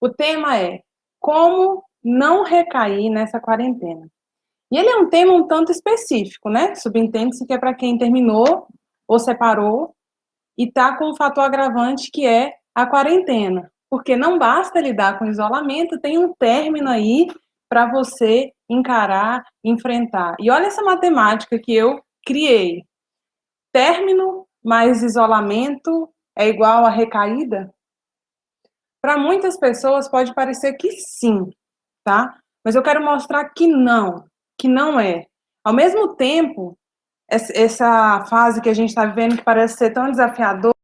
O tema é como não recair nessa quarentena. E ele é um tema um tanto específico, né? Subentende-se que é para quem terminou ou separou e está com um fator agravante que é a quarentena. Porque não basta lidar com o isolamento, tem um término aí para você encarar, enfrentar. E olha essa matemática que eu criei. Término mais isolamento é igual a recaída? Para muitas pessoas pode parecer que sim, tá? Mas eu quero mostrar que não é. Ao mesmo tempo, essa fase que a gente está vivendo, que parece ser tão desafiadora,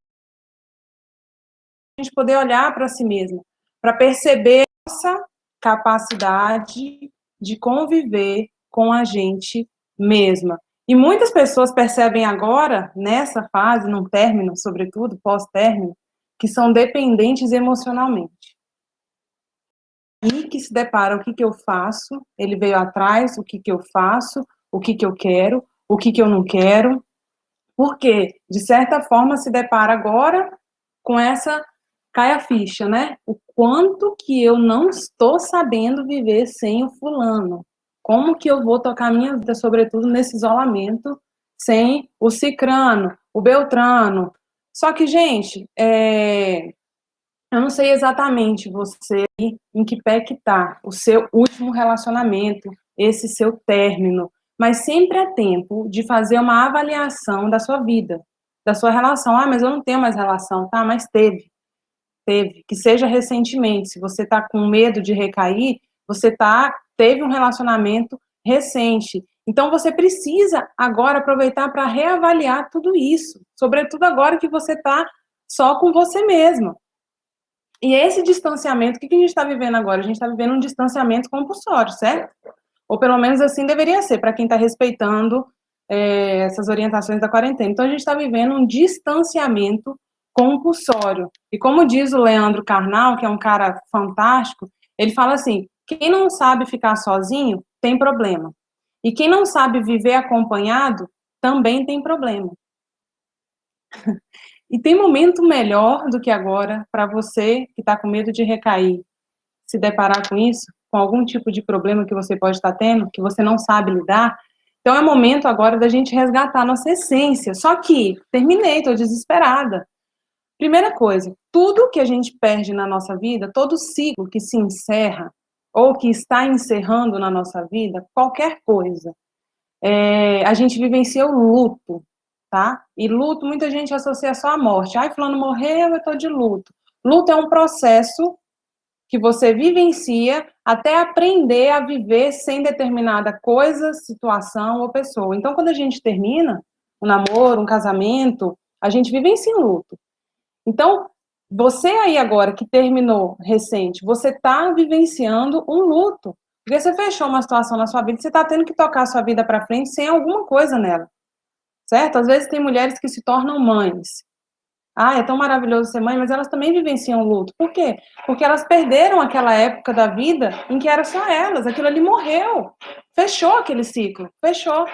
a gente poder olhar para si mesmo, para perceber nossa capacidade de conviver com a gente mesma. E muitas pessoas percebem agora, nessa fase, num término, sobretudo, pós-término, que são dependentes emocionalmente. E que se depara, o que eu faço, ele veio atrás, o que eu faço, o que eu quero, o que eu não quero, porque, de certa forma, se depara agora com essa cai a ficha, né? O quanto que eu não estou sabendo viver sem o fulano. Como que eu vou tocar a minha vida, sobretudo nesse isolamento, sem o cicrano, o beltrano. Só que, gente, eu não sei exatamente você em que pé que tá o seu último relacionamento, esse seu término, mas sempre é tempo de fazer uma avaliação da sua vida, da sua relação. Ah, mas eu não tenho mais relação, tá? Mas teve, que seja recentemente. Se você tá com medo de recair, teve um relacionamento recente. Então você precisa agora aproveitar para reavaliar tudo isso, sobretudo agora que você tá só com você mesma. E esse distanciamento, o que a gente está vivendo agora? A gente está vivendo um distanciamento compulsório, certo? Ou pelo menos assim deveria ser, para quem está respeitando essas orientações da quarentena. Então, a gente está vivendo um distanciamento compulsório. E como diz o Leandro Carnal, que é um cara fantástico, ele fala assim, quem não sabe ficar sozinho, tem problema. E quem não sabe viver acompanhado, também tem problema. E tem momento melhor do que agora para você que está com medo de recair, se deparar com isso, com algum tipo de problema que você pode estar tendo, que você não sabe lidar. Então é momento agora da gente resgatar a nossa essência. Só que, terminei, estou desesperada. Primeira coisa, tudo que a gente perde na nossa vida, todo ciclo que se encerra, ou que está encerrando na nossa vida, qualquer coisa, a gente vivencia o luto, tá? E luto, muita gente associa só à morte. Ai, fulano morreu, eu estou de luto. Luto é um processo que você vivencia até aprender a viver sem determinada coisa, situação ou pessoa. Então, quando a gente termina um namoro, um casamento, a gente vivencia um luto. Então, você aí agora que terminou recente, você está vivenciando um luto. Porque você fechou uma situação na sua vida, você está tendo que tocar a sua vida para frente sem alguma coisa nela, certo? Às vezes tem mulheres que se tornam mães. Ah, é tão maravilhoso ser mãe, mas elas também vivenciam o luto. Por quê? Porque elas perderam aquela época da vida em que era só elas, aquilo ali morreu. Fechou aquele ciclo, fechou.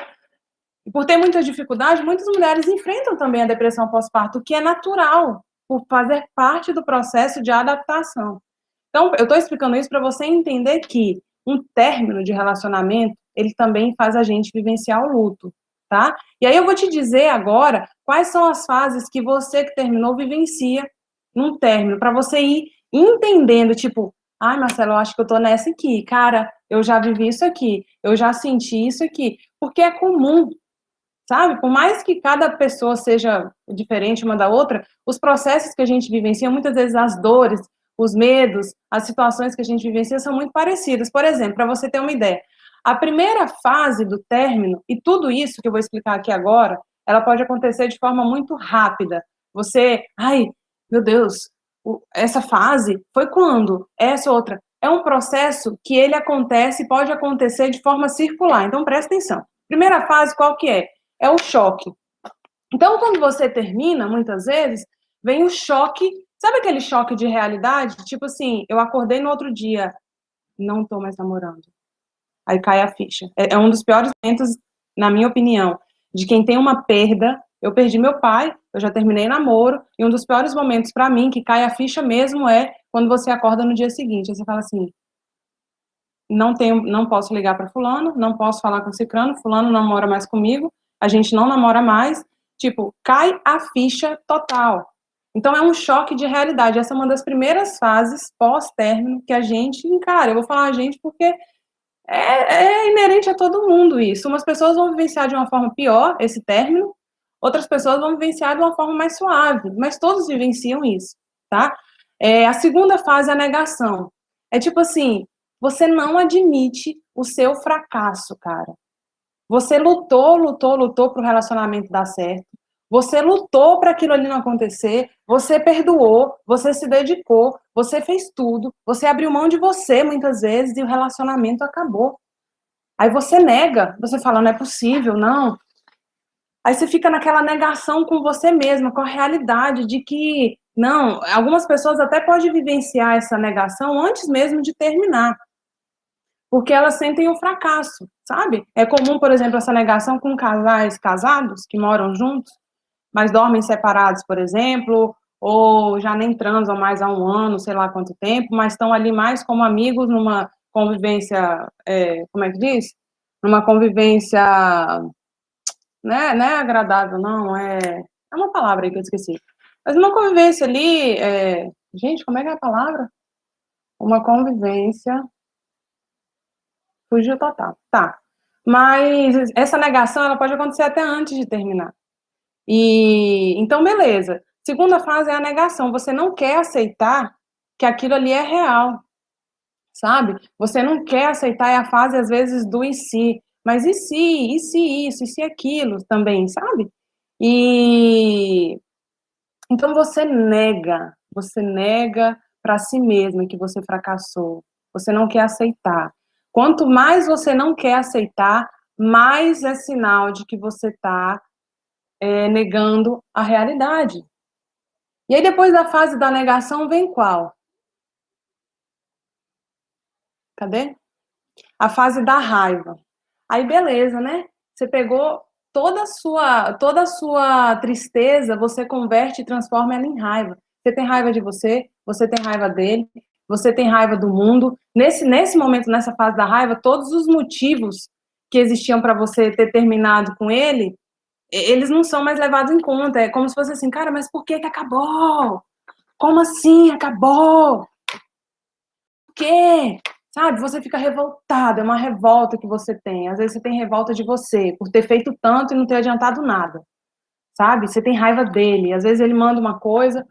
E por ter muita dificuldade, muitas mulheres enfrentam também a depressão pós-parto, o que é natural, por fazer parte do processo de adaptação. Então, eu estou explicando isso para você entender que um término de relacionamento, ele também faz a gente vivenciar o luto, tá? E aí eu vou te dizer agora quais são as fases que você que terminou vivencia num término, para você ir entendendo, tipo, ai, Marcelo, eu acho que eu tô nessa aqui, cara, eu já vivi isso aqui, eu já senti isso aqui, porque é comum, sabe? Por mais que cada pessoa seja diferente uma da outra, os processos que a gente vivencia, muitas vezes as dores, os medos, as situações que a gente vivencia são muito parecidas. Por exemplo, para você ter uma ideia, a primeira fase do término, e tudo isso que eu vou explicar aqui agora, ela pode acontecer de forma muito rápida. Você, ai, meu Deus, essa fase foi quando? Essa outra. É um processo que ele acontece, pode acontecer de forma circular. Então, presta atenção. Primeira fase, qual que é? É o choque. Então, quando você termina, muitas vezes, vem o choque, sabe aquele choque de realidade? Tipo assim, eu acordei no outro dia, não tô mais namorando. Aí cai a ficha. É um dos piores momentos, na minha opinião, de quem tem uma perda Eu perdi meu pai, eu já terminei namoro, e um dos piores momentos pra mim, que cai a ficha mesmo, é quando você acorda no dia seguinte. Aí você fala assim, não posso ligar para fulano, não posso falar com cicrano, fulano não mora mais comigo, a gente não namora mais, tipo, cai a ficha total. Então é um choque de realidade, essa é uma das primeiras fases pós-término que a gente encara, eu vou falar a gente porque é inerente a todo mundo isso, umas pessoas vão vivenciar de uma forma pior esse término, outras pessoas vão vivenciar de uma forma mais suave, mas todos vivenciam isso, tá? A segunda fase é a negação, é tipo assim, você não admite o seu fracasso, cara. Você lutou para o relacionamento dar certo. Você lutou para aquilo ali não acontecer. Você perdoou, você se dedicou, você fez tudo. Você abriu mão de você muitas vezes e o relacionamento acabou. Aí você nega, você fala, não é possível, não. Aí você fica naquela negação com você mesma, com a realidade de que, não, algumas pessoas até podem vivenciar essa negação antes mesmo de terminar. Porque elas sentem o fracasso, sabe? É comum, por exemplo, essa negação com casais casados que moram juntos, mas dormem separados, por exemplo, ou já nem transam mais há um ano, sei lá quanto tempo, mas estão ali mais como amigos numa convivência, como é que diz? Numa convivência, né, não é agradável, não, é uma palavra aí que eu esqueci. Mas uma convivência ali, gente, como é que é a palavra? Uma convivência. Fugiu total. Tá. Mas essa negação, ela pode acontecer até antes de terminar. Então, beleza. Segunda fase é a negação. Você não quer aceitar que aquilo ali é real, sabe? Você não quer aceitar, é a fase, às vezes, do e se. Mas e se? E se isso? E se aquilo também, sabe? E então você nega para si mesma que você fracassou. Você não quer aceitar. Quanto mais você não quer aceitar, mais é sinal de que você está negando a realidade. E aí, depois da fase da negação, vem qual? Cadê? A fase da raiva. Aí, beleza, né? Você pegou toda a sua tristeza, você converte e transforma ela em raiva. Você tem raiva de você tem raiva dele, você tem raiva do mundo. Nesse momento, nessa fase da raiva, todos os motivos que existiam para você ter terminado com ele, eles não são mais levados em conta. É como se fosse assim, cara, mas por que acabou? Como assim acabou? Por quê? Sabe, você fica revoltado, é uma revolta que você tem. Às vezes você tem revolta de você, por ter feito tanto e não ter adiantado nada. Sabe? Você tem raiva dele. Às vezes ele manda uma coisa,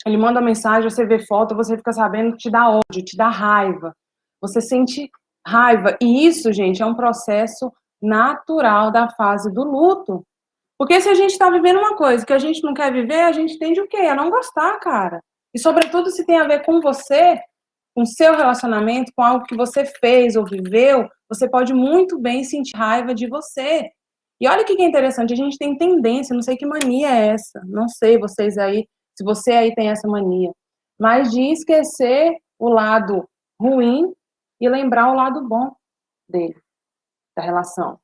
ele manda uma mensagem, você vê foto, você fica sabendo que te dá ódio, te dá raiva. Você sente raiva. E isso, gente, é um processo natural da fase do luto. Porque se a gente tá vivendo uma coisa que a gente não quer viver, a gente tende o quê? A não gostar, cara. E sobretudo se tem a ver com você, com seu relacionamento, com algo que você fez ou viveu, você pode muito bem sentir raiva de você. E olha o que é interessante, a gente tem tendência, não sei que mania é essa, não sei vocês aí, se você aí tem essa mania, mas de esquecer o lado ruim e lembrar o lado bom dele, da relação.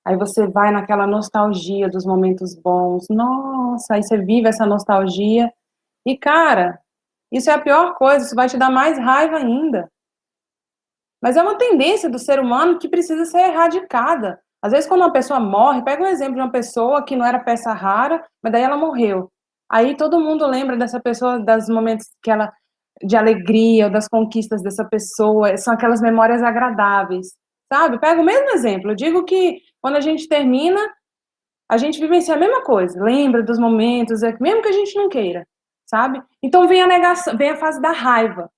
Aí você vai naquela nostalgia dos momentos bons, nossa, aí você vive essa nostalgia e, cara, isso é a pior coisa, isso vai te dar mais raiva ainda. Mas é uma tendência do ser humano que precisa ser erradicada. Às vezes, quando uma pessoa morre, pega um exemplo de uma pessoa que não era peça rara, mas daí ela morreu. Aí todo mundo lembra dessa pessoa, dos momentos que ela, de alegria, das conquistas dessa pessoa, são aquelas memórias agradáveis, sabe? Pega o mesmo exemplo, eu digo que quando a gente termina, a gente vivencia a mesma coisa, lembra dos momentos, mesmo que a gente não queira, sabe? Então vem a negação, vem a fase da raiva.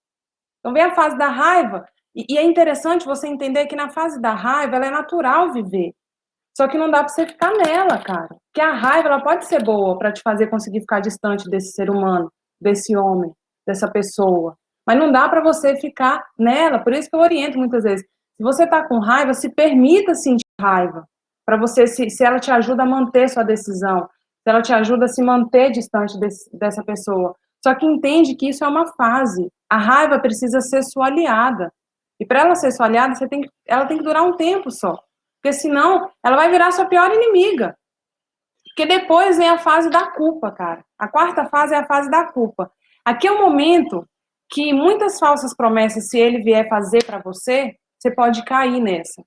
Então vem a fase da raiva, e é interessante você entender que na fase da raiva ela é natural viver. Só que não dá pra você ficar nela, cara. Porque a raiva ela pode ser boa pra te fazer conseguir ficar distante desse ser humano, desse homem, dessa pessoa. Mas não dá pra você ficar nela. Por isso que eu oriento muitas vezes. Se você tá com raiva, se permita sentir raiva. Pra você, se ela te ajuda a manter sua decisão, se ela te ajuda a se manter distante dessa pessoa. Só que entende que isso é uma fase. A raiva precisa ser sua aliada. E para ela ser sua aliada, ela tem que durar um tempo só. Porque senão, ela vai virar sua pior inimiga. Porque depois vem a fase da culpa, cara. A quarta fase é a fase da culpa. Aqui é o momento que muitas falsas promessas, se ele vier fazer para você, você pode cair nessa.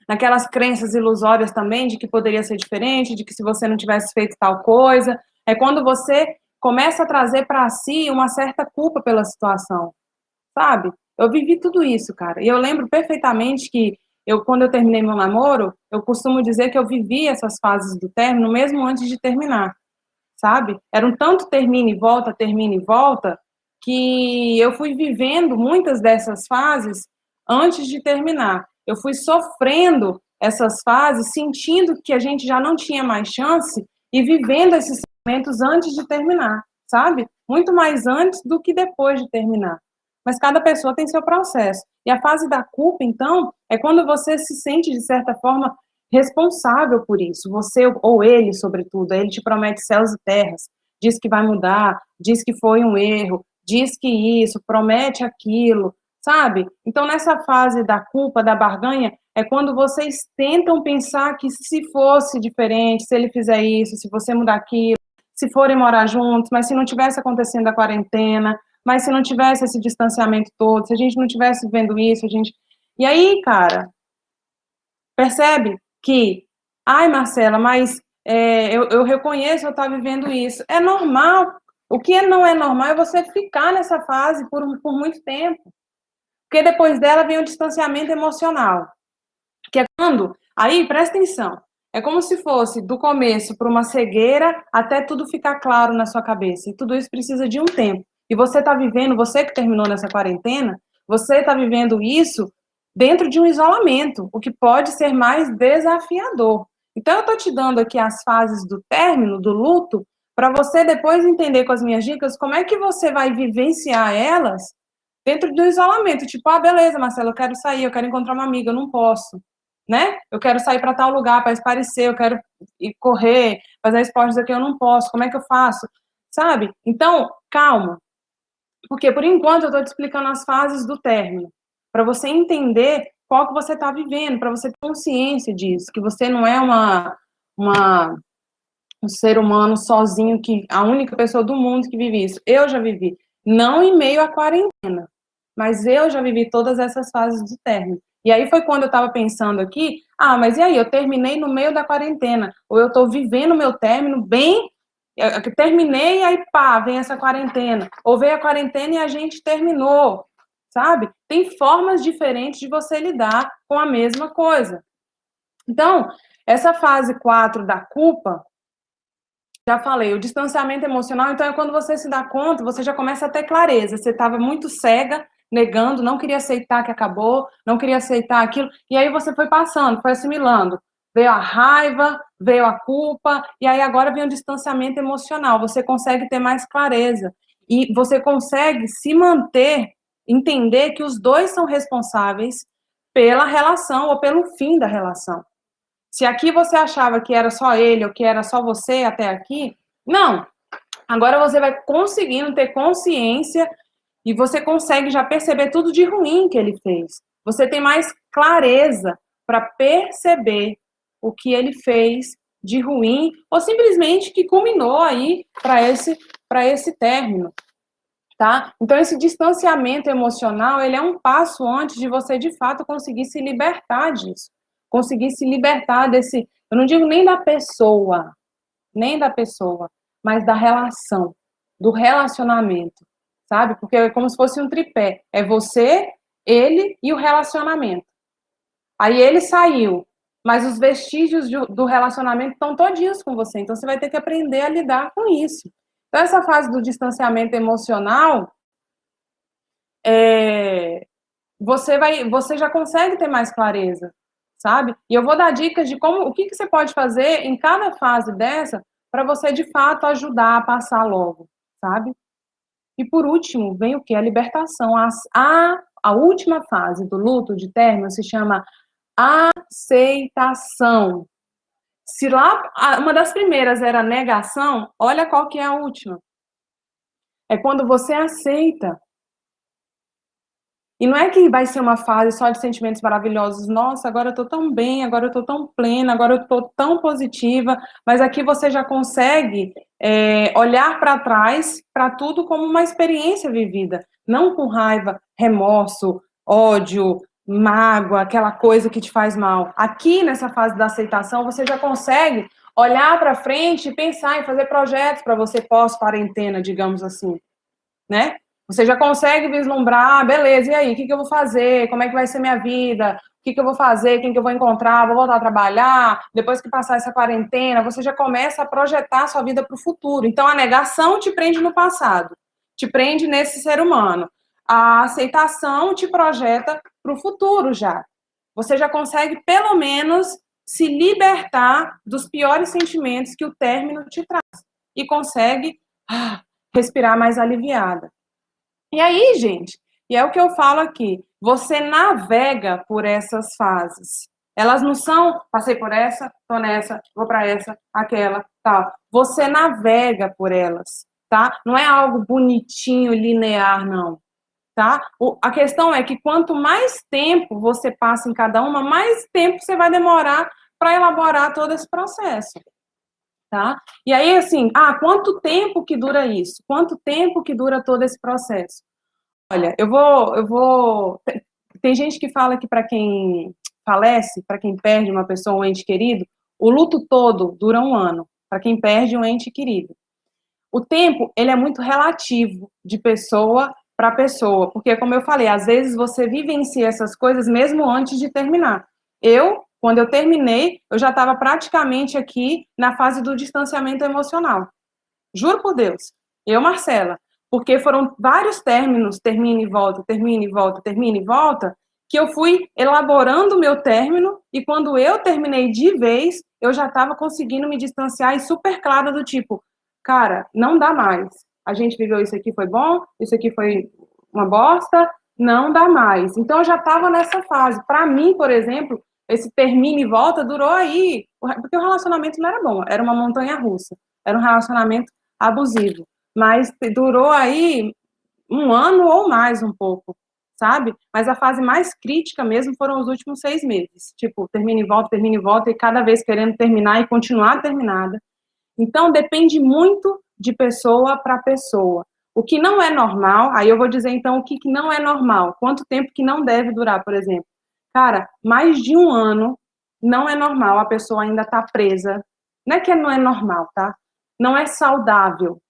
Naquelas crenças ilusórias também de que poderia ser diferente, de que se você não tivesse feito tal coisa. É quando você começa a trazer para si uma certa culpa pela situação, sabe? Eu vivi tudo isso, cara. E eu lembro perfeitamente que quando eu terminei meu namoro, eu costumo dizer que eu vivi essas fases do término mesmo antes de terminar, sabe? Era um tanto termina e volta, que eu fui vivendo muitas dessas fases antes de terminar. Eu fui sofrendo essas fases, sentindo que a gente já não tinha mais chance e vivendo esses momentos antes de terminar, sabe? Muito mais antes do que depois de terminar. Mas cada pessoa tem seu processo. E a fase da culpa, então, é quando você se sente, de certa forma, responsável por isso. Você, ou ele, sobretudo, ele te promete céus e terras, diz que vai mudar, diz que foi um erro, diz que isso, promete aquilo, sabe? Então, nessa fase da culpa, da barganha, é quando vocês tentam pensar que se fosse diferente, se ele fizer isso, se você mudar aquilo, se forem morar juntos, mas se não tivesse acontecendo a quarentena, mas se não tivesse esse distanciamento todo, se a gente não tivesse vendo isso, a gente... E aí, cara, percebe que, ai, Marcela, mas eu reconheço eu estar vivendo isso. É normal. O que não é normal é você ficar nessa fase por muito tempo. Porque depois dela vem o distanciamento emocional. Que é quando... Aí, presta atenção. É como se fosse do começo para uma cegueira até tudo ficar claro na sua cabeça. E tudo isso precisa de um tempo. E você está vivendo, você que terminou nessa quarentena, você está vivendo isso dentro de um isolamento, o que pode ser mais desafiador. Então, eu estou te dando aqui as fases do término, do luto, para você depois entender com as minhas dicas como é que você vai vivenciar elas dentro do isolamento. Tipo, ah, beleza, Marcelo, eu quero sair, eu quero encontrar uma amiga, eu não posso, né? Eu quero sair para tal lugar, para espairecer, eu quero ir correr, fazer esportes aqui, eu não posso, como é que eu faço? Sabe? Então, calma. Porque, por enquanto, eu estou te explicando as fases do término, para você entender qual que você está vivendo, para você ter consciência disso, que você não é um ser humano sozinho, que a única pessoa do mundo que vive isso. Eu já vivi, não em meio à quarentena, mas eu já vivi todas essas fases do término. E aí foi quando eu estava pensando aqui, mas e aí, eu terminei no meio da quarentena, ou eu estou vivendo o meu término bem... Eu terminei e aí, pá, vem essa quarentena. Ou veio a quarentena e a gente terminou, sabe? Tem formas diferentes de você lidar com a mesma coisa. Então, essa fase 4 da culpa, já falei, o distanciamento emocional, então é quando você se dá conta, você já começa a ter clareza. Você estava muito cega, negando, não queria aceitar que acabou, não queria aceitar aquilo, e aí você foi passando, foi assimilando. Veio a raiva, veio a culpa, e aí agora vem o distanciamento emocional. Você consegue ter mais clareza. E você consegue se manter, entender que os dois são responsáveis pela relação ou pelo fim da relação. Se aqui você achava que era só ele ou que era só você até aqui, não. Agora você vai conseguindo ter consciência e você consegue já perceber tudo de ruim que ele fez. Você tem mais clareza para perceber o que ele fez de ruim ou simplesmente que culminou aí para esse término, tá? Então esse distanciamento emocional, ele é um passo antes de você de fato conseguir se libertar disso. Conseguir se libertar desse, eu não digo nem da pessoa, mas da relação, do relacionamento, sabe? Porque é como se fosse um tripé. É você, ele e o relacionamento. Aí ele saiu, mas os vestígios do relacionamento estão todinhos com você. Então você vai ter que aprender a lidar com isso. Então essa fase do distanciamento emocional, você já consegue ter mais clareza, sabe? E eu vou dar dicas de o que você pode fazer em cada fase dessa para você, de fato, ajudar a passar logo, sabe? E, por último, vem o quê? A libertação. A última fase do luto de término se chama aceitação. Se lá uma das primeiras era negação, olha qual que é a última. É quando você aceita. E não é que vai ser uma fase só de sentimentos maravilhosos. Nossa, agora eu tô tão bem, agora eu tô tão plena, agora eu tô tão positiva. Mas aqui você já consegue olhar para trás, para tudo como uma experiência vivida. Não com raiva, remorso, ódio, mágoa, aquela coisa que te faz mal. Aqui, nessa fase da aceitação, você já consegue olhar para frente e pensar em fazer projetos para você pós-quarentena, digamos assim, né? Você já consegue vislumbrar, beleza, e aí, o que eu vou fazer? Como é que vai ser minha vida? O que eu vou fazer? Quem que eu vou encontrar? Vou voltar a trabalhar? Depois que passar essa quarentena, você já começa a projetar a sua vida para o futuro. Então, a negação te prende no passado, te prende nesse ser humano. A aceitação te projeta para o futuro já. Você já consegue, pelo menos, se libertar dos piores sentimentos que o término te traz. E consegue respirar mais aliviada. E aí, gente, e é o que eu falo aqui, você navega por essas fases. Elas não são, passei por essa, tô nessa, vou para essa, aquela, tal. Você navega por elas, tá? Não é algo bonitinho, linear, não, tá? A questão é que quanto mais tempo você passa em cada uma, mais tempo você vai demorar para elaborar todo esse processo. Tá? E aí, assim, quanto tempo que dura isso? Quanto tempo que dura todo esse processo? Olha, eu vou... Tem gente que fala que para quem falece, para quem perde uma pessoa, um ente querido, o luto todo dura 1 ano, para quem perde um ente querido. O tempo, ele é muito relativo, de pessoa para pessoa, porque, como eu falei, às vezes você vivencia essas coisas mesmo antes de terminar. Quando eu terminei, eu já estava praticamente aqui na fase do distanciamento emocional. Juro por Deus. Marcela, porque foram vários términos, termina e volta, termina e volta, termina e volta, que eu fui elaborando o meu término, e quando eu terminei de vez, eu já estava conseguindo me distanciar e super clara do tipo, cara, não dá mais. A gente viveu isso aqui, foi bom, isso aqui foi uma bosta, não dá mais. Então eu já estava nessa fase. Para mim, por exemplo, esse termina e volta durou aí, porque o relacionamento não era bom, era uma montanha russa, era um relacionamento abusivo, mas durou aí 1 ano ou mais um pouco, sabe? Mas a fase mais crítica mesmo foram os últimos 6 meses, tipo, termina e volta, e cada vez querendo terminar e continuar terminada. Então, depende muito de pessoa para pessoa. O que não é normal, aí eu vou dizer então o que não é normal, quanto tempo que não deve durar, por exemplo. Cara, mais de 1 ano não é normal, a pessoa ainda está presa. Não é que não é normal, tá? Não é saudável.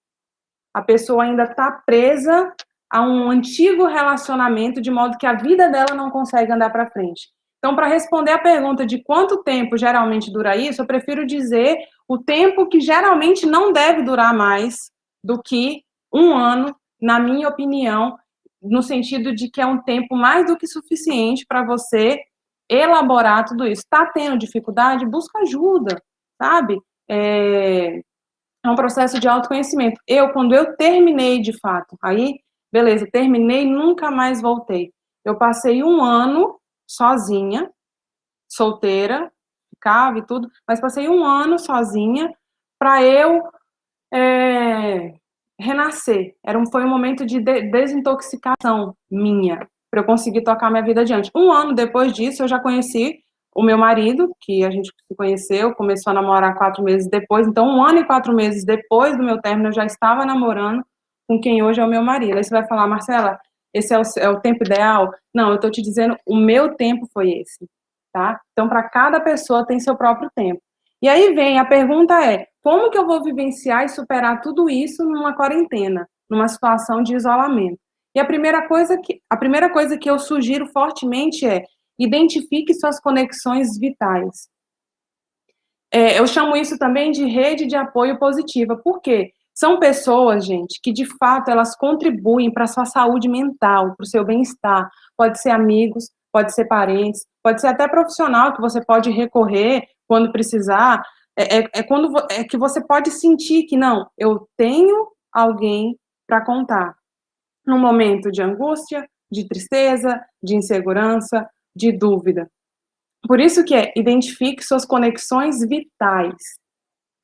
A pessoa ainda está presa a um antigo relacionamento, de modo que a vida dela não consegue andar para frente. Então, para responder a pergunta de quanto tempo geralmente dura isso, eu prefiro dizer o tempo que geralmente não deve durar mais do que 1 ano, na minha opinião, no sentido de que é um tempo mais do que suficiente para você elaborar tudo isso. Está tendo dificuldade? Busca ajuda, sabe? É um processo de autoconhecimento. Quando eu terminei de fato, aí, beleza, terminei, nunca mais voltei. Eu passei 1 ano sozinha, solteira, ficava e tudo, mas passei 1 ano sozinha para eu renascer. Foi um momento de desintoxicação minha, para eu conseguir tocar minha vida adiante. 1 ano depois disso, eu já conheci o meu marido, que a gente se conheceu, começou a namorar 4 meses depois, então 1 ano e 4 meses depois do meu término, eu já estava namorando com quem hoje é o meu marido. Aí você vai falar, Marcela, esse é o tempo ideal? Não, eu estou te dizendo, o meu tempo foi esse, tá? Então, para cada pessoa tem seu próprio tempo. E aí vem, a pergunta é, como que eu vou vivenciar e superar tudo isso numa quarentena, numa situação de isolamento? E a primeira coisa que eu sugiro fortemente é, identifique suas conexões vitais. Eu chamo isso também de rede de apoio positiva. Por quê? São pessoas, gente, que de fato elas contribuem para a sua saúde mental, para o seu bem-estar. Pode ser amigos, pode ser parentes, pode ser até profissional que você pode recorrer quando precisar. É que você pode sentir que, não, eu tenho alguém para contar. Num momento de angústia, de tristeza, de insegurança, de dúvida. Por isso que identifique suas conexões vitais.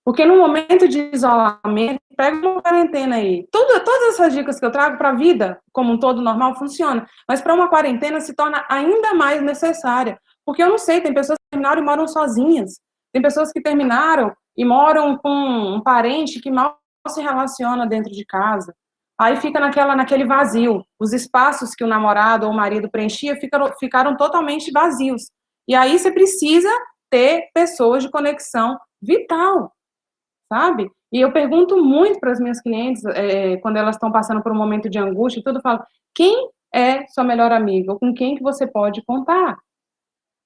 Porque no momento de isolamento, pega uma quarentena aí. Todas essas dicas que eu trago para a vida, como um todo normal, funciona. Mas para uma quarentena se torna ainda mais necessária. Porque eu não sei, tem pessoas que terminaram e moram sozinhas. Tem pessoas que terminaram e moram com um parente que mal se relaciona dentro de casa. Aí fica naquele vazio. Os espaços que o namorado ou o marido preenchia ficaram totalmente vazios. E aí você precisa ter pessoas de conexão vital, sabe? E eu pergunto muito para as minhas clientes, quando elas estão passando por um momento de angústia e tudo, eu falo, quem é sua melhor amiga? Ou com quem que você pode contar?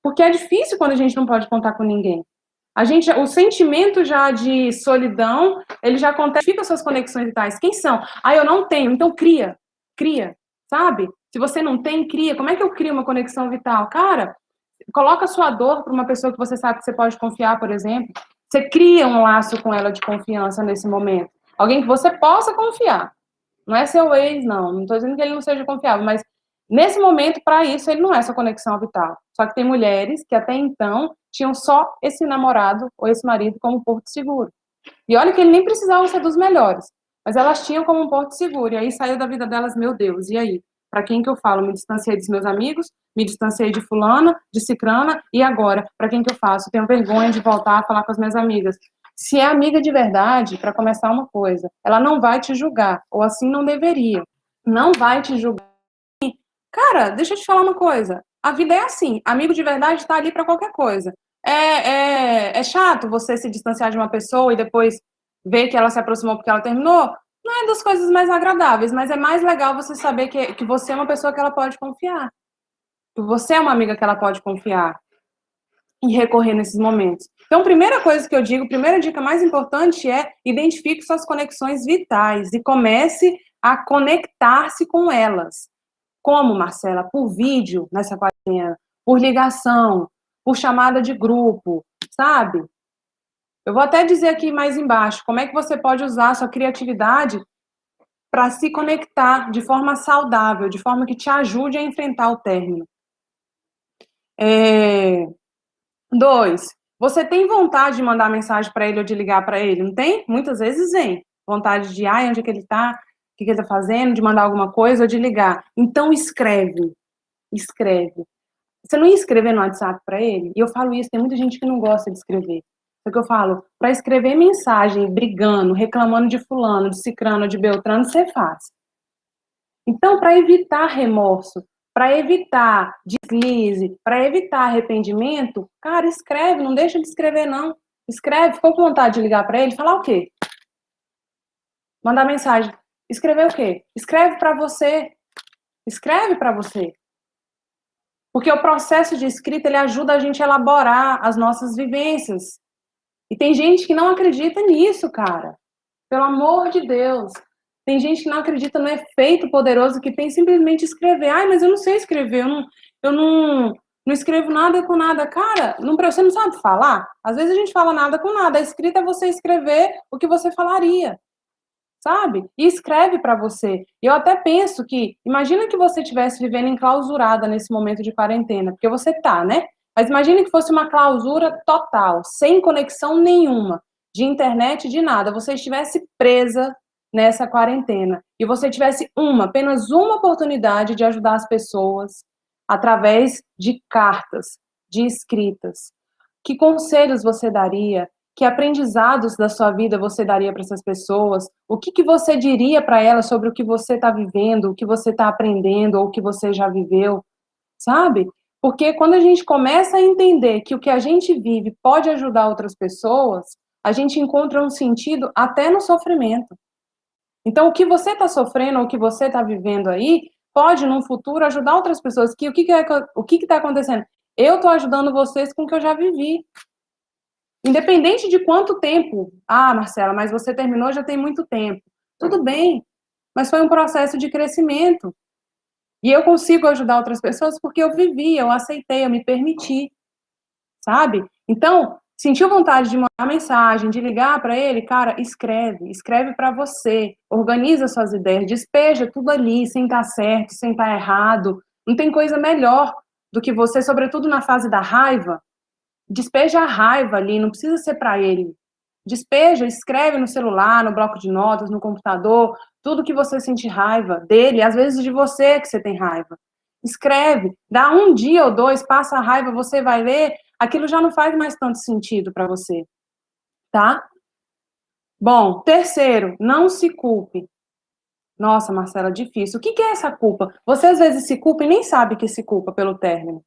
Porque é difícil quando a gente não pode contar com ninguém. O sentimento já de solidão, ele já acontece, fica suas conexões vitais. Quem são? Ah, eu não tenho, então cria, sabe? Se você não tem, cria. Como é que eu crio uma conexão vital? Cara, coloca a sua dor para uma pessoa que você sabe que você pode confiar, por exemplo. Você cria um laço com ela de confiança nesse momento. Alguém que você possa confiar. Não é seu ex, não. Não estou dizendo que ele não seja confiável, mas nesse momento, para isso, ele não é sua conexão vital. Só que tem mulheres que até então tinham só esse namorado ou esse marido como porto seguro. E olha que ele nem precisava ser dos melhores, mas elas tinham como um porto seguro. E aí saiu da vida delas, meu Deus, e aí? Para quem que eu falo? Me distanciei dos meus amigos, me distanciei de fulana, de cicrana, e agora? Para quem que eu faço? Tenho vergonha de voltar a falar com as minhas amigas. Se é amiga de verdade, para começar uma coisa, ela não vai te julgar, ou assim não deveria. Não vai te julgar. Cara, deixa eu te falar uma coisa. A vida é assim. Amigo de verdade está ali para qualquer coisa. É chato você se distanciar de uma pessoa e depois ver que ela se aproximou porque ela terminou. Não é das coisas mais agradáveis, mas é mais legal você saber que você é uma pessoa que ela pode confiar. Que você é uma amiga que ela pode confiar e recorrer nesses momentos. Então, primeira coisa que eu digo, primeira dica mais importante é identifique suas conexões vitais e comece a conectar-se com elas. Como, Marcela? Por vídeo nessa quarentena, por ligação, por chamada de grupo, sabe? Eu vou até dizer aqui mais embaixo, como é que você pode usar a sua criatividade para se conectar de forma saudável, de forma que te ajude a enfrentar o término. 2, você tem vontade de mandar mensagem para ele ou de ligar para ele, não tem? Muitas vezes vem. Vontade de, onde é que ele tá? O que ele tá fazendo? De mandar alguma coisa ou de ligar. Então escreve. Você não ia escrever no WhatsApp para ele? E eu falo isso, tem muita gente que não gosta de escrever. Só que eu falo, para escrever mensagem brigando, reclamando de fulano, de cicrano, de beltrano, você faz. Então, para evitar remorso, para evitar deslize, para evitar arrependimento, cara, escreve, não deixa de escrever, não. Escreve, ficou com vontade de ligar para ele, falar o quê? Mandar mensagem. Escrever o quê? Escreve para você. Escreve para você. Porque o processo de escrita, ele ajuda a gente a elaborar as nossas vivências. E tem gente que não acredita nisso, cara. Pelo amor de Deus. Tem gente que não acredita no efeito poderoso que tem simplesmente escrever. Ai, mas eu não sei escrever, eu não escrevo nada com nada. Cara, você não sabe falar? Às vezes a gente fala nada com nada. A escrita é você escrever o que você falaria, sabe? E escreve para você. E eu até penso que, imagina que você estivesse vivendo enclausurada nesse momento de quarentena, porque você tá, né? Mas imagine que fosse uma clausura total, sem conexão nenhuma, de internet, de nada. Você estivesse presa nessa quarentena e você tivesse apenas uma oportunidade de ajudar as pessoas através de cartas, de escritas. Que conselhos você daria? Que aprendizados da sua vida você daria para essas pessoas? O que você diria para elas sobre o que você está vivendo, o que você está aprendendo ou o que você já viveu, sabe? Porque quando a gente começa a entender que o que a gente vive pode ajudar outras pessoas, a gente encontra um sentido até no sofrimento. Então, o que você está sofrendo ou o que você está vivendo aí pode, num futuro, ajudar outras pessoas. O que está acontecendo? Eu estou ajudando vocês com o que eu já vivi. Independente de quanto tempo. Ah, Marcela, mas você terminou já tem muito tempo. Tudo bem, mas foi um processo de crescimento. E eu consigo ajudar outras pessoas porque eu vivi, eu aceitei, eu me permiti, sabe? Então, sentiu vontade de mandar mensagem, de ligar para ele, cara, escreve para você, organiza suas ideias, despeja tudo ali, sem estar certo, sem estar errado. Não tem coisa melhor do que você, sobretudo na fase da raiva, despeja a raiva ali, não precisa ser para ele. Despeja, escreve no celular, no bloco de notas, no computador, tudo que você sente raiva dele, às vezes de você que você tem raiva. Escreve, dá um dia ou dois, passa a raiva, você vai ler, aquilo já não faz mais tanto sentido para você, tá? Bom, terceiro, não se culpe. Nossa, Marcela, difícil. O que é essa culpa? Você às vezes se culpa e nem sabe que se culpa pelo término.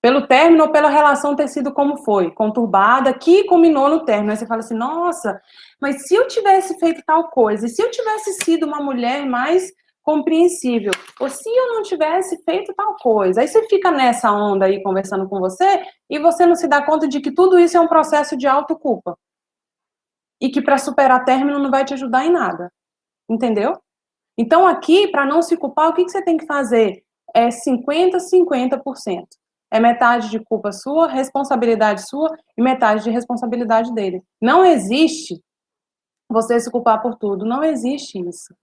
Pelo término ou pela relação ter sido como foi, conturbada, que culminou no término. Aí você fala assim, nossa, mas se eu tivesse feito tal coisa, e se eu tivesse sido uma mulher mais compreensível, ou se eu não tivesse feito tal coisa, aí você fica nessa onda aí conversando com você, e você não se dá conta de que tudo isso é um processo de autoculpa. E que para superar término não vai te ajudar em nada. Entendeu? Então aqui, para não se culpar, o que você tem que fazer? É 50-50%. É metade de culpa sua, responsabilidade sua e metade de responsabilidade dele. Não existe você se culpar por tudo. Não existe isso.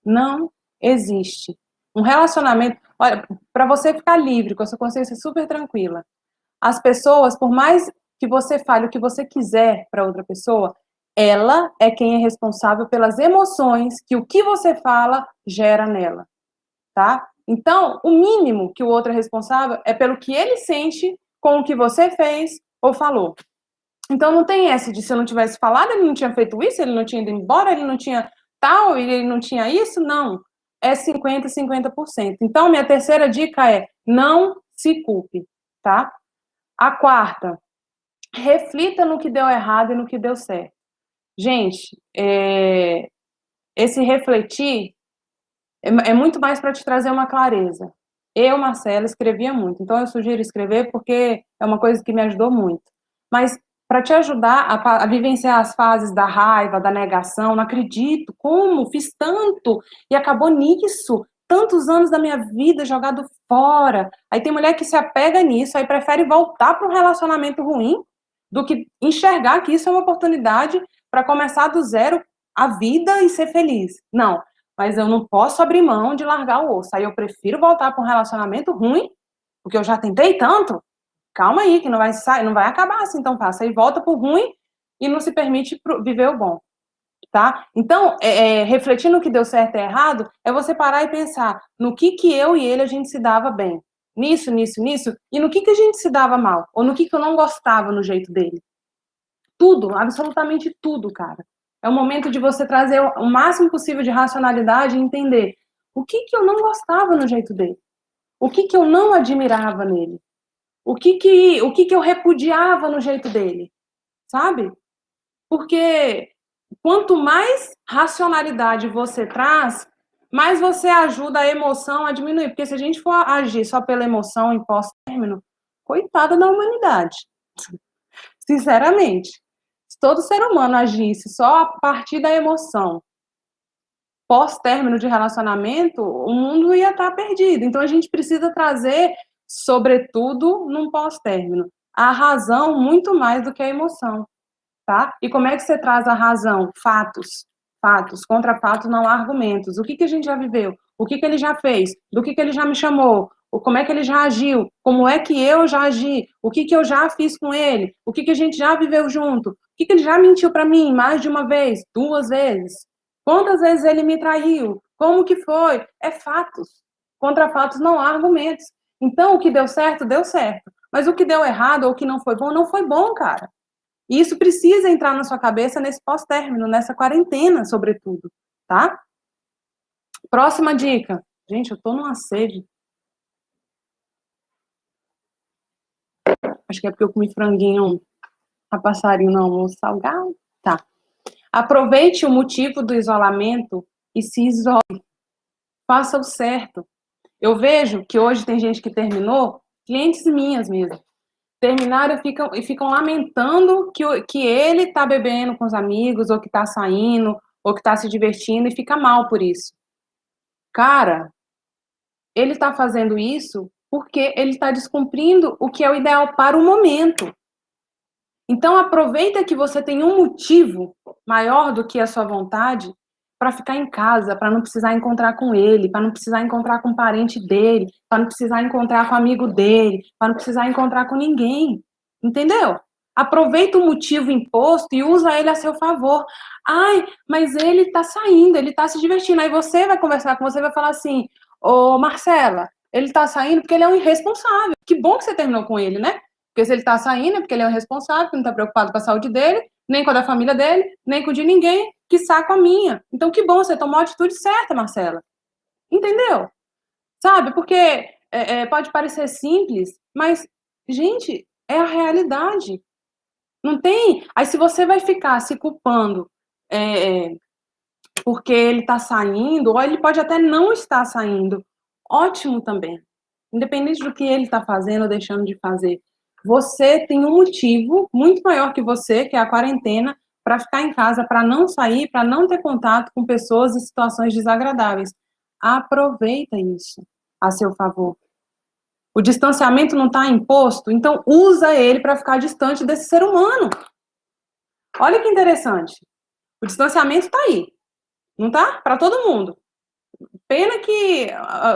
Não existe. Um relacionamento, olha, para você ficar livre, com a sua consciência super tranquila, as pessoas, por mais que você fale o que você quiser para outra pessoa, ela é quem é responsável pelas emoções que o que você fala gera nela, tá? Então, o mínimo que o outro é responsável é pelo que ele sente com o que você fez ou falou. Então, não tem essa de se eu não tivesse falado, ele não tinha feito isso, ele não tinha ido embora, ele não tinha tal, ele não tinha isso, não. É 50-50%. Então, minha terceira dica é não se culpe, tá? A quarta, reflita no que deu errado e no que deu certo. Gente, esse refletir é muito mais para te trazer uma clareza. Eu, Marcela, escrevia muito, então eu sugiro escrever porque é uma coisa que me ajudou muito. Mas para te ajudar a vivenciar as fases da raiva, da negação, não acredito, como fiz tanto e acabou nisso, tantos anos da minha vida jogado fora. Aí tem mulher que se apega nisso, aí prefere voltar para um relacionamento ruim do que enxergar que isso é uma oportunidade para começar do zero a vida e ser feliz. Não, mas eu não posso abrir mão de largar o osso. Aí eu prefiro voltar para um relacionamento ruim, porque eu já tentei tanto. Calma aí, que não vai sair, não vai acabar assim tão fácil. Aí volta pro ruim e não se permite viver o bom, tá? Então, refletir no que deu certo e errado, é você parar e pensar no que eu e ele a gente se dava bem. Nisso, nisso, nisso, e no que a gente se dava mal, ou no que eu não gostava no jeito dele. Tudo, absolutamente tudo, cara. É o momento de você trazer o máximo possível de racionalidade e entender o que eu não gostava no jeito dele, o que eu não admirava nele, o que eu repudiava no jeito dele, sabe? Porque quanto mais racionalidade você traz, mais você ajuda a emoção a diminuir. Porque se a gente for agir só pela emoção em pós-término, coitada da humanidade. Sinceramente. Se todo ser humano agisse só a partir da emoção, pós-término de relacionamento, o mundo ia estar perdido. Então a gente precisa trazer, sobretudo num pós-término, a razão muito mais do que a emoção, tá? E como é que você traz a razão? Fatos. Fatos. Contra fatos não há argumentos. O que a gente já viveu? O que ele já fez? Do que ele já me chamou? Como é que ele já agiu? Como é que eu já agi? O que eu já fiz com ele? O que a gente já viveu junto? O que ele já mentiu para mim mais de uma vez? 2 vezes? Quantas vezes ele me traiu? Como que foi? É fatos. Contra fatos não há argumentos. Então, o que deu certo, deu certo. Mas o que deu errado ou o que não foi bom, cara. E isso precisa entrar na sua cabeça nesse pós-término, nessa quarentena, sobretudo, tá? Próxima dica. Gente, eu tô numa sede. Acho que é porque eu comi franguinho a passarinho no almoço salgado. Tá. Aproveite o motivo do isolamento e se isole. Faça o certo. Eu vejo que hoje tem gente que terminou, clientes minhas mesmo, terminaram e ficam lamentando que ele tá bebendo com os amigos, ou que tá saindo, ou que tá se divertindo, e fica mal por isso. Cara, ele tá fazendo isso porque ele está descumprindo o que é o ideal para o momento. Então aproveita que você tem um motivo maior do que a sua vontade para ficar em casa, para não precisar encontrar com ele, para não precisar encontrar com um parente dele, para não precisar encontrar com um amigo dele, para não precisar encontrar com ninguém. Entendeu? Aproveita o motivo imposto e usa ele a seu favor. Ai, mas ele tá saindo, ele tá se divertindo. Aí você vai conversar com você e vai falar assim, ô Marcela, ele tá saindo porque ele é um irresponsável. Que bom que você terminou com ele, né? Porque se ele tá saindo é porque ele é um irresponsável, que não tá preocupado com a saúde dele, nem com a da família dele, nem com o de ninguém, que saco a minha. Então que bom, você tomou a atitude certa, Marcela. Entendeu? Sabe? Porque pode parecer simples, mas, gente, é a realidade. Não tem. Aí, se você vai ficar se culpando porque ele está saindo, ou ele pode até não estar saindo, ótimo também. Independente do que ele está fazendo ou deixando de fazer. Você tem um motivo muito maior que você, que é a quarentena, para ficar em casa, para não sair, para não ter contato com pessoas e situações desagradáveis. Aproveita isso a seu favor. O distanciamento não está imposto, então usa ele para ficar distante desse ser humano. Olha que interessante. O distanciamento está aí, não tá? Para todo mundo. Pena que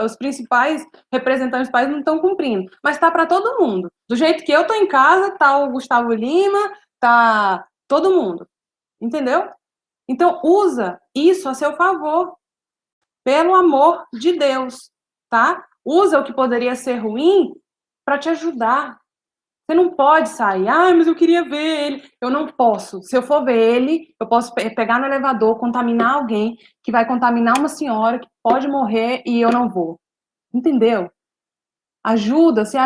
os principais representantes do país não estão cumprindo, mas está para todo mundo. Do jeito que eu estou em casa, tá o Gustavo Lima, tá todo mundo. Entendeu? Então usa isso a seu favor. Pelo amor de Deus, tá? Usa o que poderia ser ruim para te ajudar. Você não pode sair. Ah, mas eu queria ver ele. Eu não posso. Se eu for ver ele, eu posso pegar no elevador, contaminar alguém, que vai contaminar uma senhora, que pode morrer e eu não vou. Entendeu? Ajuda a se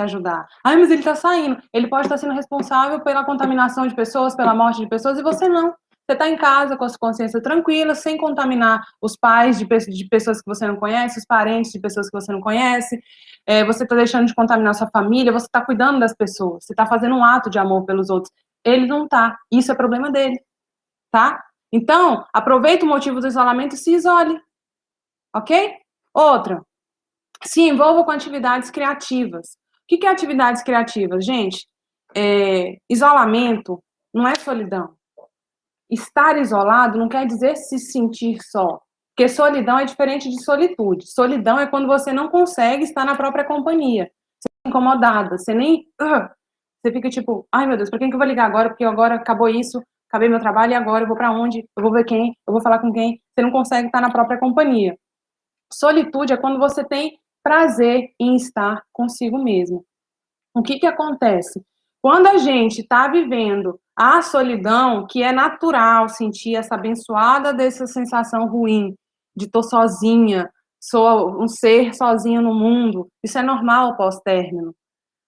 ajudar. Ah, mas ele está saindo. Ele pode estar sendo responsável pela contaminação de pessoas, pela morte de pessoas, e você não. Você está em casa com a sua consciência tranquila, sem contaminar os pais de pessoas que você não conhece, os parentes de pessoas que você não conhece. Você está deixando de contaminar sua família, você está cuidando das pessoas, você está fazendo um ato de amor pelos outros. Ele não está. Isso é problema dele, tá? Então, aproveita o motivo do isolamento e se isole, ok? Outra, se envolva com atividades criativas. O que é atividades criativas, gente? Isolamento não é solidão. Estar isolado não quer dizer se sentir só. Porque solidão é diferente de solitude. Solidão é quando você não consegue estar na própria companhia. Você fica incomodada, você nem... você fica tipo, ai meu Deus, pra quem que eu vou ligar agora? Porque agora acabou isso, acabei meu trabalho e agora eu vou pra onde? Eu vou ver quem? Eu vou falar com quem? Você não consegue estar na própria companhia. Solitude é quando você tem prazer em estar consigo mesmo. O que acontece? Quando a gente está vivendo a solidão, que é natural sentir essa abençoada dessa sensação ruim, de tô sozinha, sou um ser sozinho no mundo, isso é normal pós-término.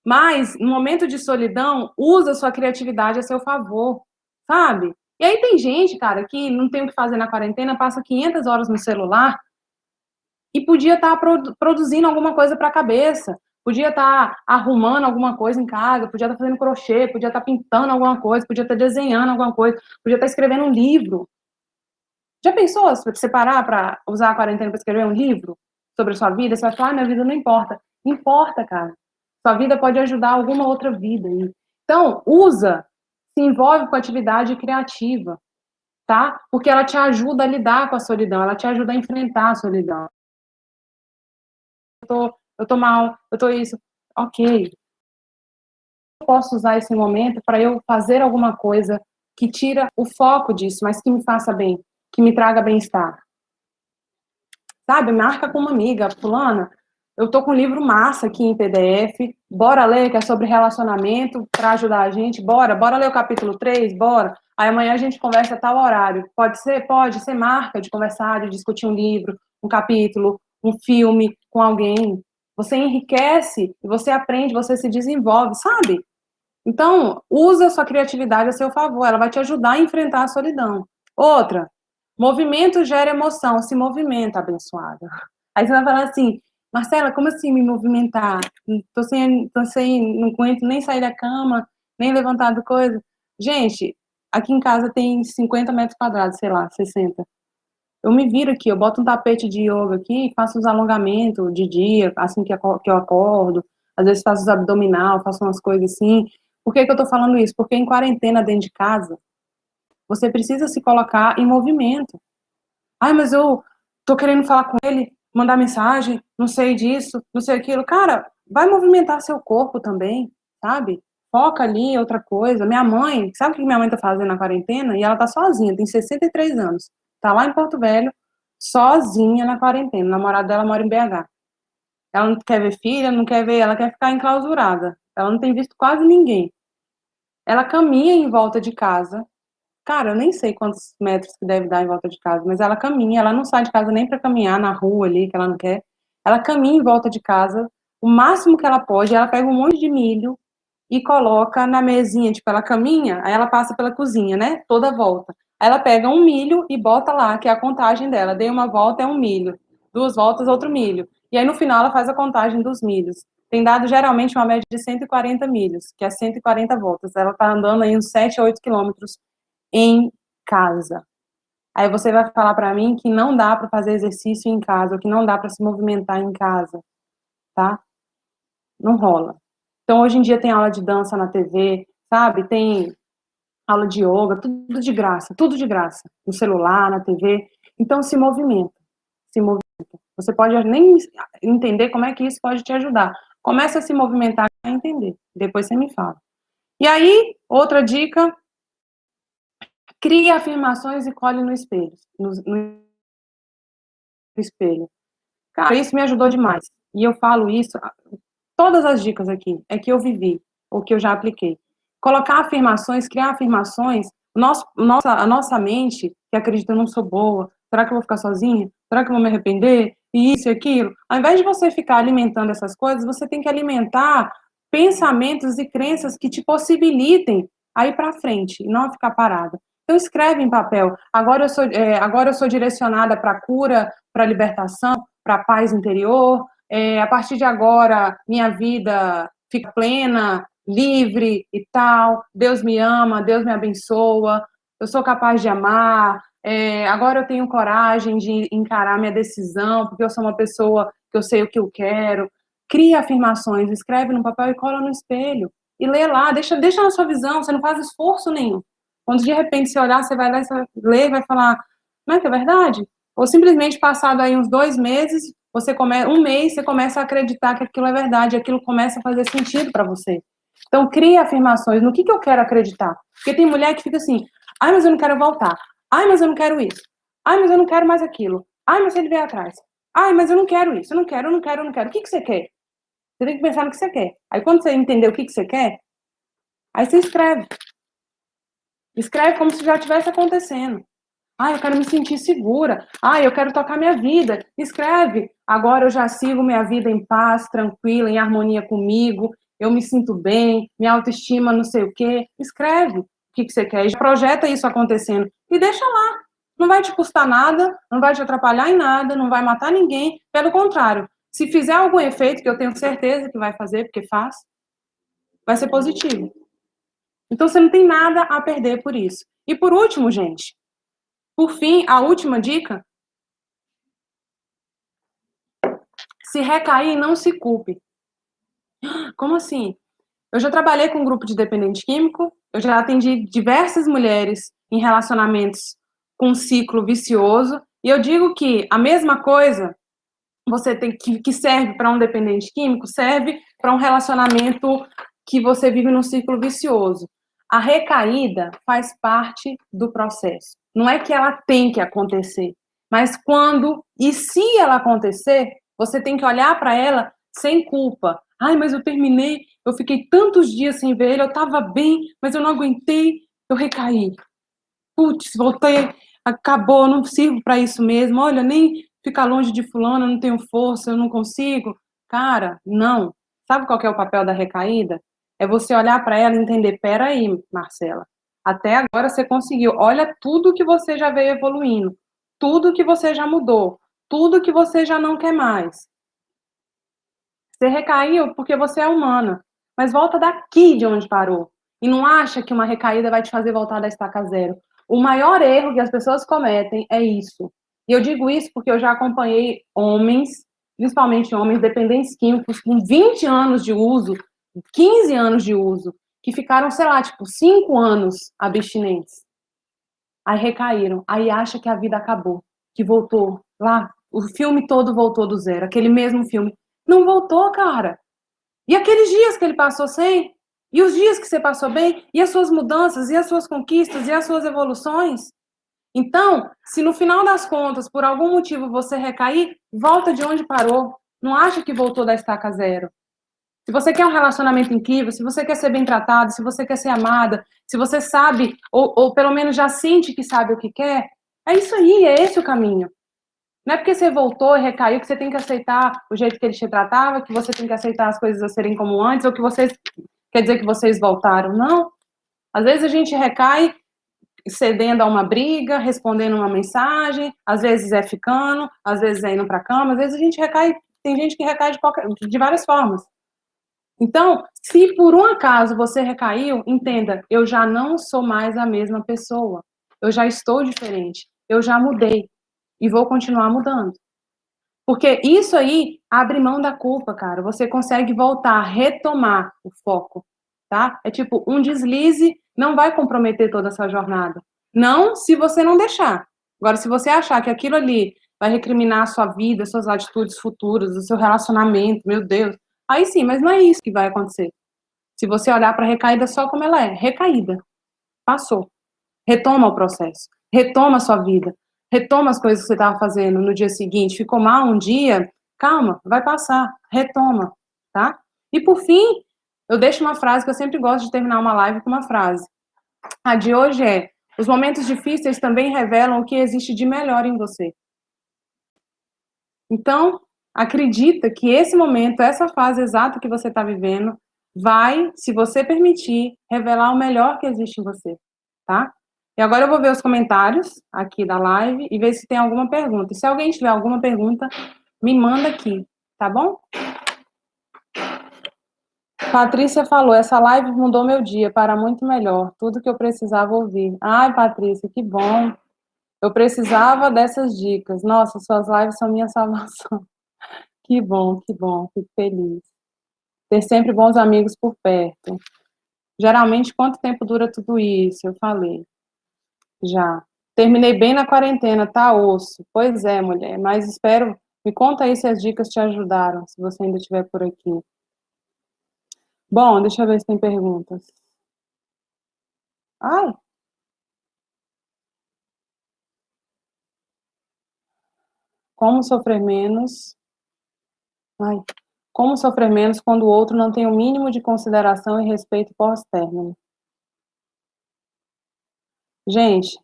Mas, no momento de solidão, usa sua criatividade a seu favor, sabe? E aí tem gente, cara, que não tem o que fazer na quarentena, passa 500 horas no celular, e podia estar produzindo alguma coisa para a cabeça, podia estar arrumando alguma coisa em casa, podia estar fazendo crochê, podia estar pintando alguma coisa, podia estar desenhando alguma coisa, podia estar escrevendo um livro. Já pensou se você parar para usar a quarentena para escrever um livro sobre a sua vida? Você vai falar, minha vida não importa. Importa, cara. Sua vida pode ajudar alguma outra vida. Então, usa, se envolve com atividade criativa, tá? Porque ela te ajuda a lidar com a solidão, ela te ajuda a enfrentar a solidão. Eu tô mal, eu tô isso. Ok. Eu posso usar esse momento para eu fazer alguma coisa que tira o foco disso, mas que me faça bem, que me traga bem-estar. Sabe? Marca com uma amiga, fulana, eu tô com um livro massa aqui em PDF, bora ler, que é sobre relacionamento, para ajudar a gente, bora ler o capítulo 3, bora. Aí amanhã a gente conversa a tal horário. Pode ser? Pode. Você marca de conversar, de discutir um livro, um capítulo, um filme com alguém. Você enriquece, você aprende, você se desenvolve, sabe? Então, usa a sua criatividade a seu favor, ela vai te ajudar a enfrentar a solidão. Outra, movimento gera emoção, se movimenta, abençoada. Aí você vai falar assim, Marcela, como assim me movimentar? Tô sem, não aguento nem sair da cama, nem levantar do coisa. Gente, aqui em casa tem 50 metros quadrados, sei lá, 60. Eu me viro aqui, eu boto um tapete de yoga aqui, faço uns alongamentos de dia, assim que eu acordo, às vezes faço os abdominal, faço umas coisas assim. Por que eu tô falando isso? Porque em quarentena dentro de casa, você precisa se colocar em movimento. Ai, mas eu tô querendo falar com ele, mandar mensagem, não sei disso, não sei aquilo. Cara, vai movimentar seu corpo também, sabe? foca ali em outra coisa. Minha mãe, sabe o que minha mãe tá fazendo na quarentena? E ela tá sozinha, tem 63 anos. Tá lá em Porto Velho, sozinha na quarentena. O namorado dela mora em BH. Ela não quer ver filha, não quer ver, ela quer ficar enclausurada. Ela não tem visto quase ninguém. Ela caminha em volta de casa. Cara, eu nem sei quantos metros que deve dar em volta de casa, mas ela caminha, ela não sai de casa nem para caminhar na rua ali, que ela não quer. Ela caminha em volta de casa, o máximo que ela pode, ela pega um monte de milho e coloca na mesinha, tipo, ela caminha, aí ela passa pela cozinha, né? Toda a volta. Aí ela pega um milho e bota lá, que é a contagem dela. Dei uma volta, é um milho. Duas voltas, outro milho. E aí no final ela faz a contagem dos milhos. Tem dado geralmente uma média de 140 milhos, que é 140 voltas. Ela tá andando aí uns 7 a 8 quilômetros em casa. Aí você vai falar para mim que não dá para fazer exercício em casa, ou que não dá para se movimentar em casa, tá? Não rola. Então, hoje em dia tem aula de dança na TV, sabe? Tem aula de yoga, tudo de graça, no celular, na TV. Então, se movimenta, se movimenta. Você pode nem entender como é que isso pode te ajudar. Começa a se movimentar a entender. Depois você me fala. E aí, outra dica, crie afirmações e colhe no espelho. No espelho. Cara, isso me ajudou demais. E eu falo isso, todas as dicas aqui, é que eu vivi, ou que eu já apliquei. Colocar afirmações, criar afirmações, a nossa mente, que acredita, eu não sou boa, será que eu vou ficar sozinha? Será que eu vou me arrepender? E isso e aquilo. Ao invés de você ficar alimentando essas coisas, você tem que alimentar pensamentos e crenças que te possibilitem a ir para frente, e não ficar parada. Então, escreve em papel. Agora eu sou direcionada para cura, para libertação, para paz interior. A partir de agora, minha vida fica plena, livre e tal. Deus me ama, Deus me abençoa. Eu sou capaz de amar. Agora eu tenho coragem de encarar minha decisão, porque eu sou uma pessoa que eu sei o que eu quero. Cria afirmações, escreve no papel e cola no espelho. E lê lá, deixa na sua visão, você não faz esforço nenhum. Quando de repente você olhar, você vai lá e você vai ler e vai falar, não é que é verdade? Ou simplesmente passado aí uns 2 meses, um mês, você começa a acreditar que aquilo é verdade, aquilo começa a fazer sentido para você. Então, crie afirmações. No que eu quero acreditar? Porque tem mulher que fica assim, ai, mas eu não quero voltar. Ai, mas eu não quero isso. Ai, mas eu não quero mais aquilo. Ai, mas ele veio atrás. Ai, mas eu não quero isso. Eu não quero, eu não quero, eu não quero. O que você quer? Você tem que pensar no que você quer. Aí, quando você entender o que você quer, aí você escreve. Escreve como se já estivesse acontecendo. Ah, eu quero me sentir segura. Ah, eu quero tocar minha vida. Escreve. Agora eu já sigo minha vida em paz, tranquila, em harmonia comigo. Eu me sinto bem, minha autoestima, não sei o quê. Escreve o que você quer. E já projeta isso acontecendo. E deixa lá. Não vai te custar nada, não vai te atrapalhar em nada, não vai matar ninguém. Pelo contrário, se fizer algum efeito, que eu tenho certeza que vai fazer, porque faz, vai ser positivo. Então você não tem nada a perder por isso. E por último, gente, por fim, a última dica: se recair, não se culpe. Como assim? Eu já trabalhei com um grupo de dependente químico, eu já atendi diversas mulheres em relacionamentos com um ciclo vicioso, e eu digo que a mesma coisa você tem que serve para um dependente químico, serve para um relacionamento que você vive num ciclo vicioso. A recaída faz parte do processo. Não é que ela tem que acontecer, mas quando e se ela acontecer, você tem que olhar para ela sem culpa. Ai, mas eu terminei, eu fiquei tantos dias sem ver ele, eu estava bem, mas eu não aguentei, eu recaí. Putz, voltei, acabou, eu não sirvo para isso mesmo. Olha, nem ficar longe de fulano, eu não tenho força, eu não consigo. Cara, não. Sabe qual que é o papel da recaída? É você olhar para ela e entender, peraí, Marcela, até agora você conseguiu. Olha tudo que você já veio evoluindo, tudo que você já mudou, tudo que você já não quer mais. Você recaiu porque você é humana, mas volta daqui de onde parou. E não acha que uma recaída vai te fazer voltar da estaca zero. O maior erro que as pessoas cometem é isso. E eu digo isso porque eu já acompanhei homens, principalmente homens dependentes químicos, com 20 anos de uso, 15 anos de uso, que ficaram, sei lá, tipo, 5 anos abstinentes. Aí recaíram. Aí acha que a vida acabou, que voltou lá, o filme todo voltou do zero, aquele mesmo filme. Não voltou, cara. E aqueles dias que ele passou sem? E os dias que você passou bem, e as suas mudanças, e as suas conquistas, e as suas evoluções. Então, se no final das contas, por algum motivo você recair, volta de onde parou. Não acha que voltou da estaca zero. Se você quer um relacionamento incrível, se você quer ser bem tratado, se você quer ser amada, se você sabe, ou pelo menos já sente que sabe o que quer, é isso aí, é esse o caminho. Não é porque você voltou e recaiu que você tem que aceitar o jeito que ele te tratava, que você tem que aceitar as coisas a serem como antes, ou que vocês, quer dizer que vocês voltaram. Não. Às vezes a gente recai cedendo a uma briga, respondendo uma mensagem, às vezes é ficando, às vezes é indo pra cama, às vezes a gente recai, tem gente que recai de várias formas. Então, se por um acaso você recaiu, entenda, eu já não sou mais a mesma pessoa. Eu já estou diferente. Eu já mudei. E vou continuar mudando. Porque isso aí abre mão da culpa, cara. Você consegue voltar, retomar o foco, tá? É tipo, um deslize não vai comprometer toda essa jornada. Não se você não deixar. Agora, se você achar que aquilo ali vai recriminar a sua vida, suas atitudes futuras, o seu relacionamento, meu Deus, aí sim, mas não é isso que vai acontecer. Se você olhar para a recaída só como ela é, recaída, passou. Retoma o processo, retoma a sua vida, retoma as coisas que você estava fazendo no dia seguinte, ficou mal um dia, calma, vai passar, retoma, tá? E por fim, eu deixo uma frase que eu sempre gosto de terminar uma live com uma frase. A de hoje é: os momentos difíceis também revelam o que existe de melhor em você. Então, acredita que esse momento, essa fase exata que você está vivendo, vai, se você permitir, revelar o melhor que existe em você, tá? E agora eu vou ver os comentários aqui da live e ver se tem alguma pergunta. E se alguém tiver alguma pergunta, me manda aqui, tá bom? Patrícia falou, essa live mudou meu dia para muito melhor, tudo que eu precisava ouvir. Ai, Patrícia, que bom. Eu precisava dessas dicas. Nossa, suas lives são minha salvação. Que bom, fico feliz. Ter sempre bons amigos por perto. Geralmente, quanto tempo dura tudo isso? Eu falei. Já. Terminei bem na quarentena, tá osso. Pois é, mulher, mas espero. Me conta aí se as dicas te ajudaram, se você ainda estiver por aqui. Bom, deixa eu ver se tem perguntas. Ai. Como sofrer menos? Ai. Como sofrer menos quando o outro não tem o mínimo de consideração e respeito pós-término? Gente,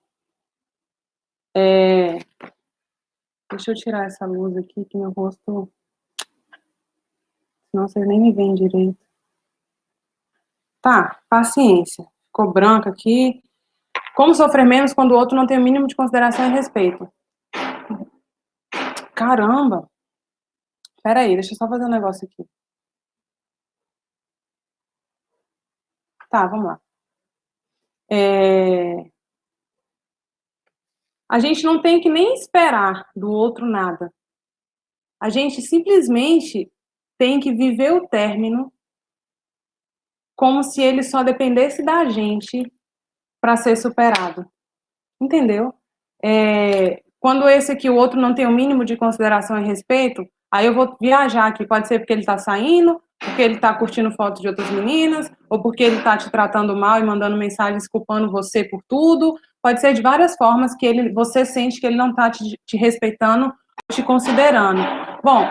deixa eu tirar essa luz aqui que meu rosto. Senão vocês nem me veem direito. Tá, paciência. Ficou branco aqui. Como sofrer menos quando o outro não tem o mínimo de consideração e respeito? Caramba! Pera aí, deixa eu só fazer um negócio aqui. Tá, vamos lá. A gente não tem que nem esperar do outro nada. A gente simplesmente tem que viver o término como se ele só dependesse da gente para ser superado. Entendeu? Quando esse aqui, o outro não tem o mínimo de consideração e respeito, aí eu vou viajar aqui. Pode ser porque ele tá saindo, porque ele tá curtindo fotos de outras meninas, ou porque ele tá te tratando mal e mandando mensagens culpando você por tudo. Pode ser de várias formas que você sente que ele não tá te respeitando, te considerando. Bom,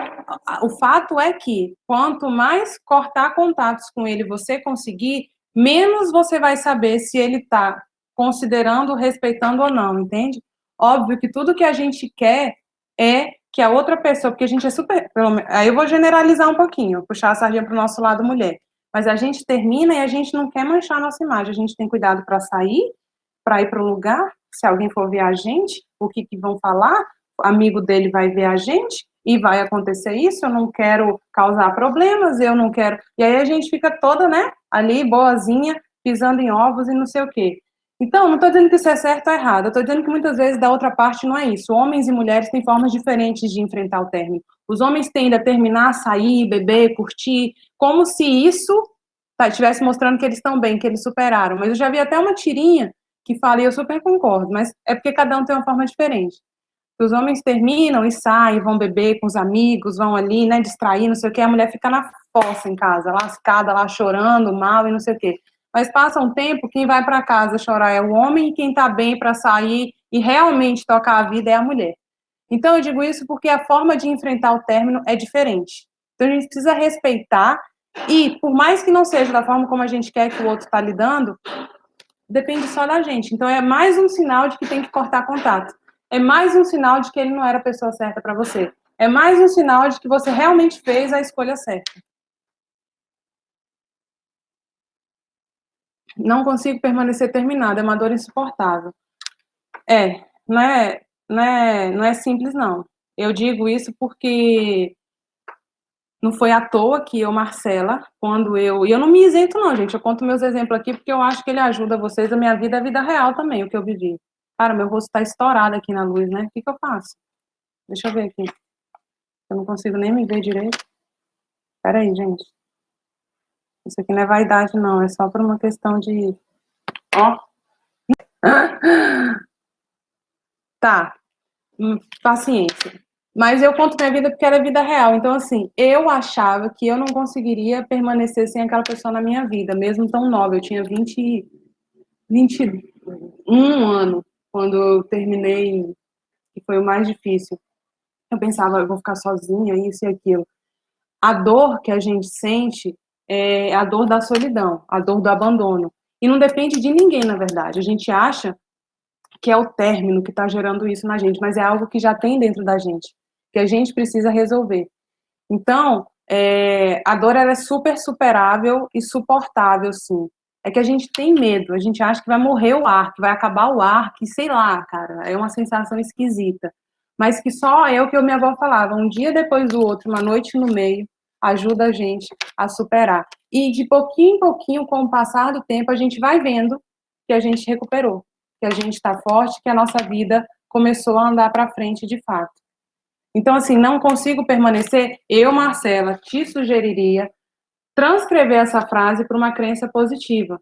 o fato é que quanto mais cortar contatos com ele você conseguir, menos você vai saber se ele tá considerando, respeitando ou não, entende? Óbvio que tudo que a gente quer é que a outra pessoa, porque a gente é super. Aí eu vou generalizar um pouquinho, puxar a sardinha para o nosso lado mulher. Mas a gente termina e a gente não quer manchar a nossa imagem. A gente tem cuidado para sair, para ir para o lugar. Se alguém for ver a gente, o que vão falar? O amigo dele vai ver a gente e vai acontecer isso. Eu não quero causar problemas, eu não quero. E aí a gente fica toda, né, ali, boazinha, pisando em ovos e não sei o quê. Então, não estou dizendo que isso é certo ou errado, eu estou dizendo que muitas vezes da outra parte não é isso. Homens e mulheres têm formas diferentes de enfrentar o término. Os homens tendem a terminar, sair, beber, curtir, como se isso estivesse mostrando que eles estão bem, que eles superaram. Mas eu já vi até uma tirinha que fala, e eu super concordo, mas é porque cada um tem uma forma diferente. Os homens terminam e saem, vão beber com os amigos, vão ali, né, distrair, não sei o que, a mulher fica na fossa em casa, lascada lá, chorando, mal e não sei o que. Mas passa um tempo, quem vai para casa chorar é o homem e quem tá bem para sair e realmente tocar a vida é a mulher. Então eu digo isso porque a forma de enfrentar o término é diferente. Então a gente precisa respeitar e, por mais que não seja da forma como a gente quer que o outro está lidando, depende só da gente. Então é mais um sinal de que tem que cortar contato. É mais um sinal de que ele não era a pessoa certa para você. É mais um sinal de que você realmente fez a escolha certa. Não consigo permanecer terminada, é uma dor insuportável. Não é simples, não. Eu digo isso porque não foi à toa que eu, Marcela, e eu não me isento não, gente, eu conto meus exemplos aqui porque eu acho que ele ajuda vocês, a minha vida é a vida real também, o que eu vivi. Cara, meu rosto tá estourado aqui na luz, né? O que eu faço? Deixa eu ver aqui. Eu não consigo nem me ver direito. Pera aí, gente. Isso aqui não é vaidade, não, é só por uma questão de... Ó. Tá, paciência. Mas eu conto minha vida porque ela é vida real. Então, assim, eu achava que eu não conseguiria permanecer sem aquela pessoa na minha vida, mesmo tão nova. Eu tinha 21 anos quando eu terminei, que foi o mais difícil. Eu pensava, eu vou ficar sozinha, isso e aquilo. A dor que a gente sente é a dor da solidão, a dor do abandono. E não depende de ninguém, na verdade. A gente acha que é o término que está gerando isso na gente, mas é algo que já tem dentro da gente, que a gente precisa resolver. Então, a dor ela é super superável e suportável, sim. É que a gente tem medo, a gente acha que vai morrer o ar, que vai acabar o ar, que sei lá, cara, é uma sensação esquisita. Mas que só é o que minha avó falava, um dia depois do outro, uma noite no meio, ajuda a gente a superar. E de pouquinho em pouquinho, com o passar do tempo, a gente vai vendo que a gente recuperou, que a gente está forte, que a nossa vida começou a andar para frente de fato. Então, assim, não consigo permanecer, eu, Marcela, te sugeriria transcrever essa frase para uma crença positiva.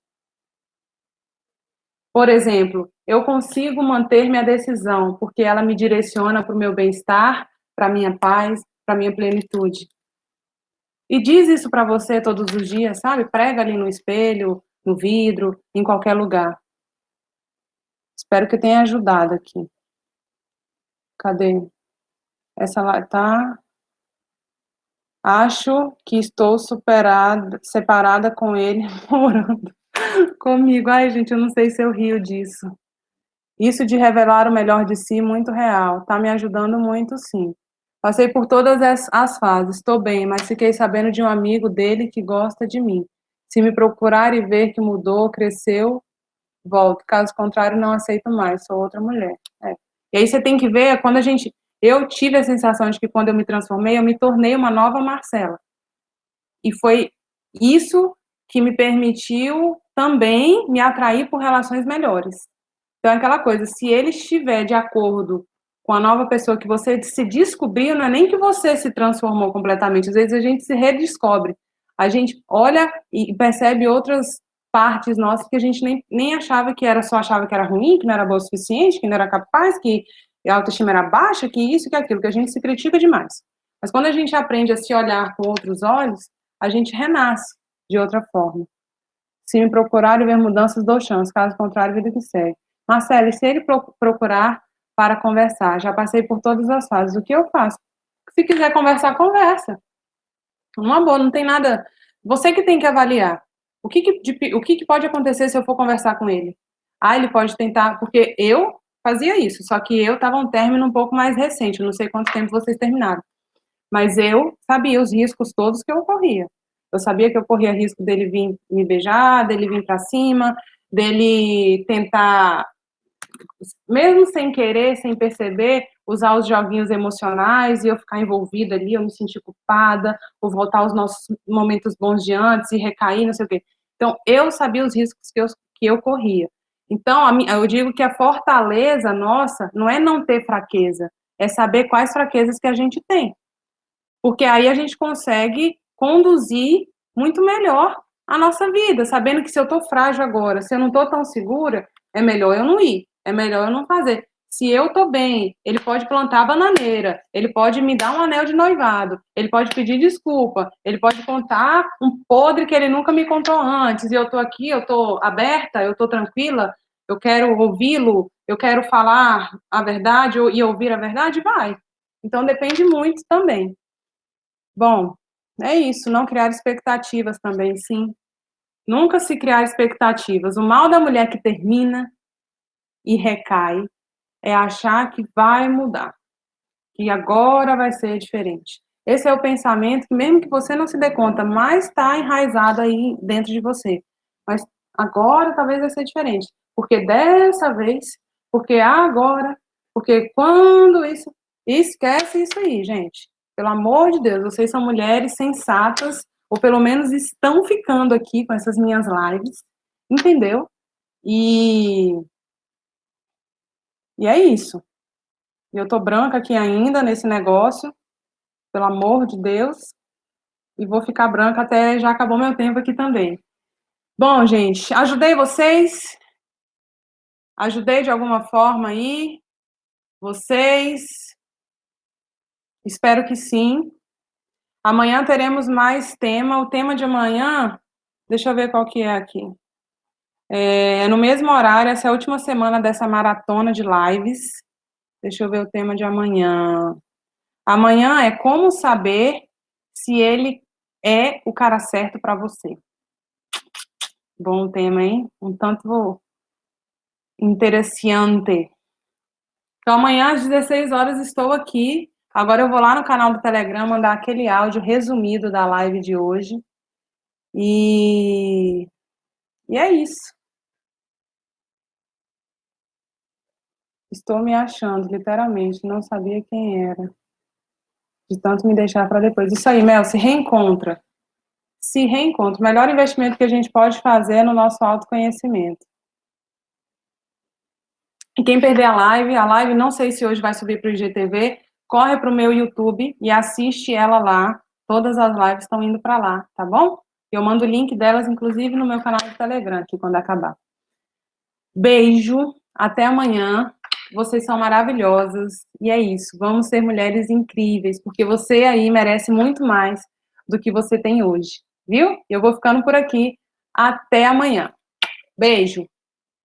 Por exemplo, eu consigo manter minha decisão, porque ela me direciona para o meu bem-estar, para a minha paz, para a minha plenitude. E diz isso para você todos os dias, sabe? Prega ali no espelho, no vidro, em qualquer lugar. Espero que tenha ajudado aqui. Cadê? Essa lá tá... Acho que estou separada com ele, morando comigo. Ai, gente, eu não sei se eu rio disso. Isso de revelar o melhor de si, muito real. Tá me ajudando muito, sim. Passei por todas as fases. Estou bem, mas fiquei sabendo de um amigo dele que gosta de mim. Se me procurar e ver que mudou, cresceu, volto. Caso contrário, não aceito mais. Sou outra mulher. E aí você tem que ver, quando a gente... Eu tive a sensação de que quando eu me transformei, eu me tornei uma nova Marcela. E foi isso que me permitiu também me atrair por relações melhores. Então, é aquela coisa, se ele estiver de acordo com a nova pessoa que você se descobriu, não é nem que você se transformou completamente, às vezes a gente se redescobre. A gente olha e percebe outras partes nossas que a gente nem achava que era, só achava que era ruim, que não era boa o suficiente, que não era capaz, que a autoestima era baixa, que isso, que aquilo, que a gente se critica demais. Mas quando a gente aprende a se olhar com outros olhos, a gente renasce de outra forma. Se me procurar e ver mudanças, dou chance, caso contrário, vida que segue. Marcelo, e se ele procurar para conversar? Já passei por todas as fases, o que eu faço? Se quiser conversar, conversa. Uma boa, não tem nada... Você que tem que avaliar. O que pode acontecer se eu for conversar com ele? Ah, ele pode tentar... Porque eu fazia isso, só que eu estava um término um pouco mais recente, eu não sei quanto tempo vocês terminaram. Mas eu sabia os riscos todos que eu corria. Eu sabia que eu corria risco dele vir me beijar, dele vir para cima, dele tentar, mesmo sem querer, sem perceber, usar os joguinhos emocionais e eu ficar envolvida ali, eu me sentir culpada, ou voltar aos nossos momentos bons de antes e recair, não sei o quê. Então, eu sabia os riscos que eu corria. Então, eu digo que a fortaleza nossa não é não ter fraqueza, é saber quais fraquezas que a gente tem. Porque aí a gente consegue conduzir muito melhor a nossa vida, sabendo que se eu estou frágil agora, se eu não estou tão segura, é melhor eu não ir, é melhor eu não fazer. Se eu tô bem, ele pode plantar a bananeira, ele pode me dar um anel de noivado, ele pode pedir desculpa, ele pode contar um podre que ele nunca me contou antes, e eu tô aqui, eu tô aberta, eu tô tranquila, eu quero ouvi-lo, eu quero falar a verdade e ouvir a verdade, vai. Então depende muito também. Bom, é isso, não criar expectativas também, sim. Nunca se criar expectativas. O mal da mulher que termina e recai é achar que vai mudar, que agora vai ser diferente. Esse é o pensamento que, mesmo que você não se dê conta, mais está enraizado aí dentro de você. Mas agora talvez vai ser diferente. Porque dessa vez, porque agora, porque quando isso. Esquece isso aí, gente. Pelo amor de Deus, vocês são mulheres sensatas, ou pelo menos estão ficando aqui com essas minhas lives, entendeu? E é isso. Eu tô branca aqui ainda nesse negócio, pelo amor de Deus, e vou ficar branca até já acabou meu tempo aqui também. Bom, gente, ajudei vocês? Ajudei de alguma forma aí? Vocês? Espero que sim. Amanhã teremos mais tema. O tema de amanhã, deixa eu ver qual que é aqui. É no mesmo horário, essa é a última semana dessa maratona de lives. Deixa eu ver o tema de amanhã. Amanhã é como saber se ele é o cara certo para você. Bom tema, hein? Um tanto interessante. Então, amanhã às 16 horas estou aqui. Agora eu vou lá no canal do Telegram mandar aquele áudio resumido da live de hoje. E é isso. Estou me achando, literalmente. Não sabia quem era. De tanto me deixar para depois. Isso aí, Mel, se reencontra. Se reencontra. O melhor investimento que a gente pode fazer é no nosso autoconhecimento. E quem perder a live não sei se hoje vai subir para o IGTV, corre para o meu YouTube e assiste ela lá. Todas as lives estão indo para lá, tá bom? Eu mando o link delas, inclusive, no meu canal do Telegram, aqui quando acabar. Beijo, até amanhã. Vocês são maravilhosas. E é isso, vamos ser mulheres incríveis, porque você aí merece muito mais do que você tem hoje, viu? Eu vou ficando por aqui. Até amanhã. Beijo.